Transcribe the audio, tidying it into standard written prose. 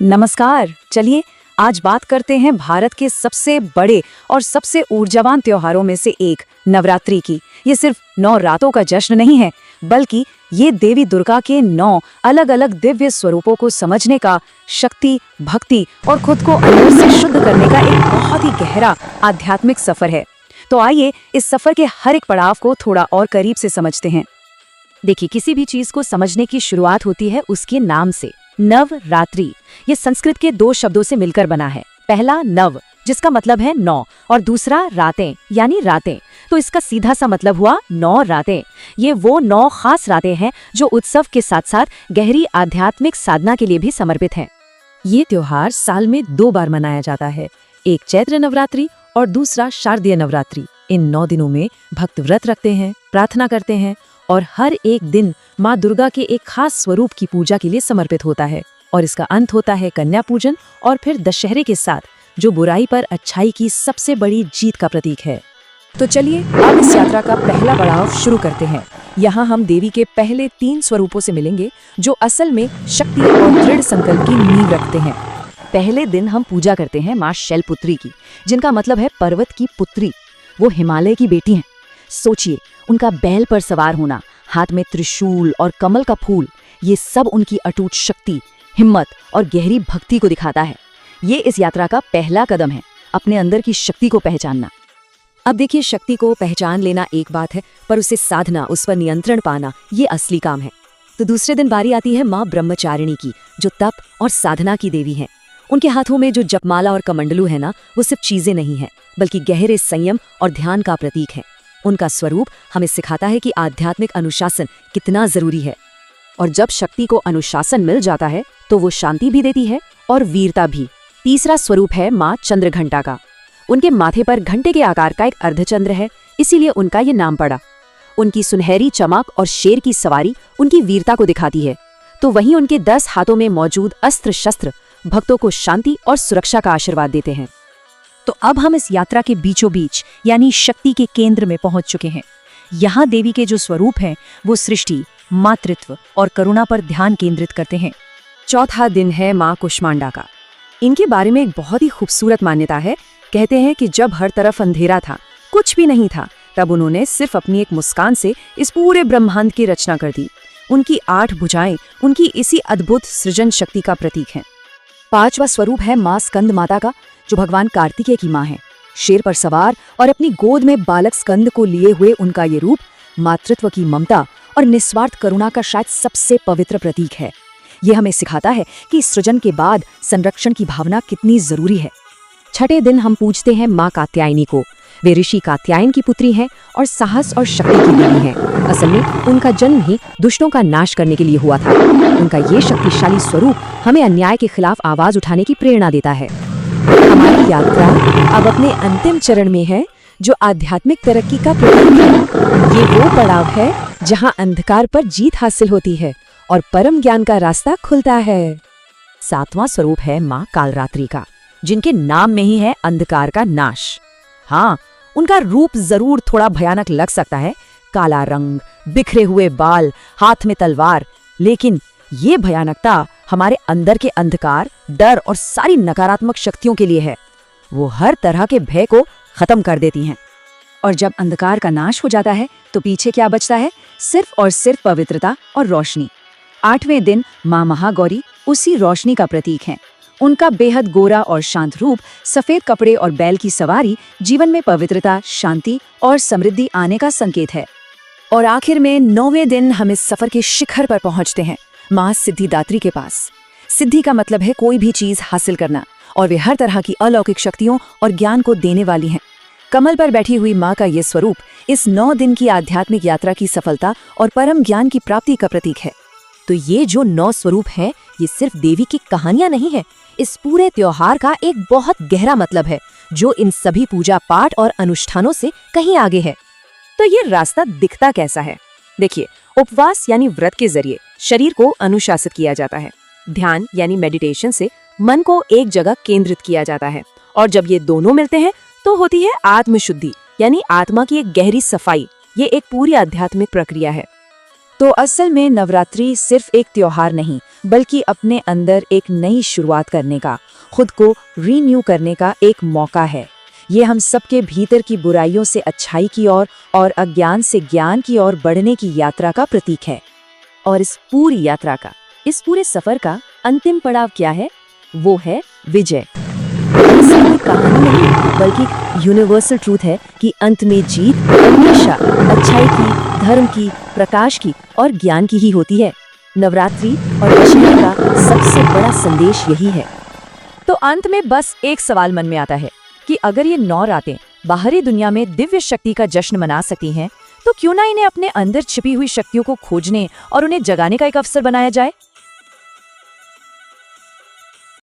नमस्कार। चलिए आज बात करते हैं भारत के सबसे बड़े और सबसे ऊर्जावान त्योहारों में से एक नवरात्रि की। ये सिर्फ 9 रातों का जश्न नहीं है, बल्कि ये देवी दुर्गा के 9 अलग अलग दिव्य स्वरूपों को समझने का, शक्ति, भक्ति और खुद को अंदर से शुद्ध करने का एक बहुत ही गहरा आध्यात्मिक सफर है। तो आइए इस सफर के हर एक पड़ाव को थोड़ा और करीब से समझते हैं। देखिए, किसी भी चीज को समझने की शुरुआत होती है उसके नाम से। नवरात्रि ये संस्कृत के 2 शब्दों से मिलकर बना है। पहला नव, जिसका मतलब है 9, और दूसरा रातें यानी रातें। तो इसका सीधा सा मतलब हुआ 9 रातें। ये वो 9 खास रातें हैं जो उत्सव के साथ साथ गहरी आध्यात्मिक साधना के लिए भी समर्पित हैं। ये त्योहार साल में 2 बार मनाया जाता है, एक चैत्र नवरात्रि और दूसरा शारदीय नवरात्रि। इन 9 दिनों में भक्त व्रत रखते हैं, प्रार्थना करते हैं और हर एक दिन माँ दुर्गा के एक खास स्वरूप की पूजा के लिए समर्पित होता है। और इसका अंत होता है कन्या पूजन और फिर दशहरे के साथ, जो बुराई पर अच्छाई की सबसे बड़ी जीत का प्रतीक है। तो चलिए अब इस यात्रा का पहला पड़ाव शुरू करते हैं। यहाँ हम देवी के पहले 3 स्वरूपों से मिलेंगे जो असल में शक्ति और दृढ़ संकल्प की नींव रखते हैं। पहले दिन हम पूजा करते हैं माँ शैलपुत्री की, जिनका मतलब है पर्वत की पुत्री। वो हिमालय की बेटी हैं। सोचिए, उनका बैल पर सवार होना, हाथ में त्रिशूल और कमल का फूल, ये सब उनकी अटूट शक्ति, हिम्मत और गहरी भक्ति को दिखाता है। ये इस यात्रा का पहला कदम है, अपने अंदर की शक्ति को पहचानना। अब देखिए, शक्ति को पहचान लेना एक बात है, पर उसे साधना, उस पर नियंत्रण पाना, ये असली काम है। तो दूसरे दिन बारी आती है माँ ब्रह्मचारिणी की, जो तप और साधना की देवी हैं। उनके हाथों में जो जपमाला और कमंडलू है ना, वो सिर्फ चीजें नहीं है, बल्कि गहरे संयम और ध्यान का प्रतीक है। उनका स्वरूप हमें सिखाता है कि आध्यात्मिक अनुशासन कितना जरूरी है। और जब शक्ति को अनुशासन मिल जाता है तो वो शांति भी देती है और वीरता भी। तीसरा स्वरूप है माँ चंद्रघंटा का। उनके माथे पर घंटे के आकार का एक अर्धचंद्र है, इसीलिए उनका ये नाम पड़ा। उनकी सुनहरी चमक और शेर की सवारी उनकी वीरता को दिखाती है। तो वहीं उनके 10 हाथों में मौजूद अस्त्र शस्त्र भक्तों को शांति और सुरक्षा का आशीर्वाद देते हैं। तो अब हम इस यात्रा के बीचों बीच यानी शक्ति के केंद्र में पहुंच चुके हैं। यहाँ देवी के जो स्वरूप हैं वो सृष्टि, मातृत्व और करुणा पर ध्यान केंद्रित करते हैं। चौथा दिन है माँ कुष्मांडा का। इनके बारे में एक बहुत ही खूबसूरत मान्यता है। कहते हैं कि जब हर तरफ अंधेरा था, कुछ भी नहीं था, तब उन्होंने सिर्फ अपनी एक मुस्कान से इस पूरे ब्रह्मांड की रचना कर दी। उनकी 8 भुजाएं उनकी इसी अद्भुत सृजन शक्ति का प्रतीक हैं। 5वां स्वरूप है माँ स्कंद माता का, जो भगवान कार्तिकेय की माँ है। शेर पर सवार और अपनी गोद में बालक स्कंद को लिए हुए उनका ये रूप मातृत्व की ममता और निस्वार्थ करुणा का शायद सबसे पवित्र प्रतीक है। ये हमें सिखाता है कि सृजन के बाद संरक्षण की भावना कितनी जरूरी है। छठे दिन हम पूजते हैं माँ कात्यायनी को। वे ऋषि कात्यायन की पुत्री हैं और साहस और शक्ति की देवी हैं। असल में उनका जन्म ही दुष्टों का नाश करने के लिए हुआ था। उनका ये शक्तिशाली स्वरूप हमें अन्याय के खिलाफ आवाज उठाने की प्रेरणा देता है। हमारी यात्रा अब अपने अंतिम चरण में है, जो आध्यात्मिक तरक्की का प्रतीक है। ये वो पड़ाव है जहां अंधकार पर जीत हासिल होती है और परम ज्ञान का रास्ता खुलता है। 7वां स्वरूप है माँ कालरात्रि का, जिनके नाम में ही है अंधकार का नाश। हाँ, उनका रूप जरूर थोड़ा भयानक लग सकता है, काला रंग, बिखरे हुए बाल, हाथ में तलवार, लेकिन ये भयानकता हमारे अंदर के अंधकार, डर और सारी नकारात्मक शक्तियों के लिए है। वो हर तरह के भय को खत्म कर देती हैं। और जब अंधकार का नाश हो जाता है तो पीछे क्या बचता है? सिर्फ और सिर्फ पवित्रता और रोशनी। 8वें दिन माँ महागौरी उसी रोशनी का प्रतीक हैं। उनका बेहद गोरा और शांत रूप, सफेद कपड़े और बैल की सवारी जीवन में पवित्रता, शांति और समृद्धि आने का संकेत है। और आखिर में 9वें दिन हम इस सफर के शिखर पर पहुंचते हैं, माँ सिद्धिदात्री के पास। सिद्धि का मतलब है कोई भी चीज हासिल करना, और वे हर तरह की अलौकिक शक्तियों और ज्ञान को देने वाली हैं। कमल पर बैठी हुई माँ का ये स्वरूप इस 9 दिन की आध्यात्मिक यात्रा की सफलता और परम ज्ञान की प्राप्ति का प्रतीक है। तो ये जो 9 स्वरूप हैं, ये सिर्फ देवी की कहानियां नहीं है। इस पूरे त्योहार का एक बहुत गहरा मतलब है, जो इन सभी पूजा पाठ और अनुष्ठानों से कहीं आगे है। तो ये रास्ता दिखता कैसा है? देखिए, उपवास यानी व्रत के जरिए शरीर को अनुशासित किया जाता है। ध्यान यानी मेडिटेशन से मन को एक जगह केंद्रित किया जाता है। और जब ये दोनों मिलते हैं तो होती है आत्मशुद्धि यानी आत्मा की एक गहरी सफाई। ये एक पूरी आध्यात्मिक प्रक्रिया है। तो असल में नवरात्रि सिर्फ एक त्योहार नहीं, बल्कि अपने अंदर एक नई शुरुआत करने का, खुद को रीन्यू करने का एक मौका है। ये हम सबके भीतर की बुराइयों से अच्छाई की ओर और अज्ञान से ज्ञान की ओर बढ़ने की यात्रा का प्रतीक है। और इस पूरी यात्रा का, इस पूरे सफर का अंतिम पड़ाव क्या है? वो है विजय। ये सिर्फ कोई कहानी नहीं, बल्कि यूनिवर्सल ट्रूथ है कि अंत में जीत हमेशा अच्छाई की, धर्म की, प्रकाश की और ज्ञान की ही होती है। नवरात्रि और दशहरा का सबसे बड़ा संदेश यही है। तो अंत में बस एक सवाल मन में आता है कि अगर ये 9 रातें बाहरी दुनिया में दिव्य शक्ति का जश्न मना सकती हैं, तो क्यों ना इन्हें अपने अंदर छिपी हुई शक्तियों को खोजने और उन्हें जगाने का एक अवसर बनाया जाए।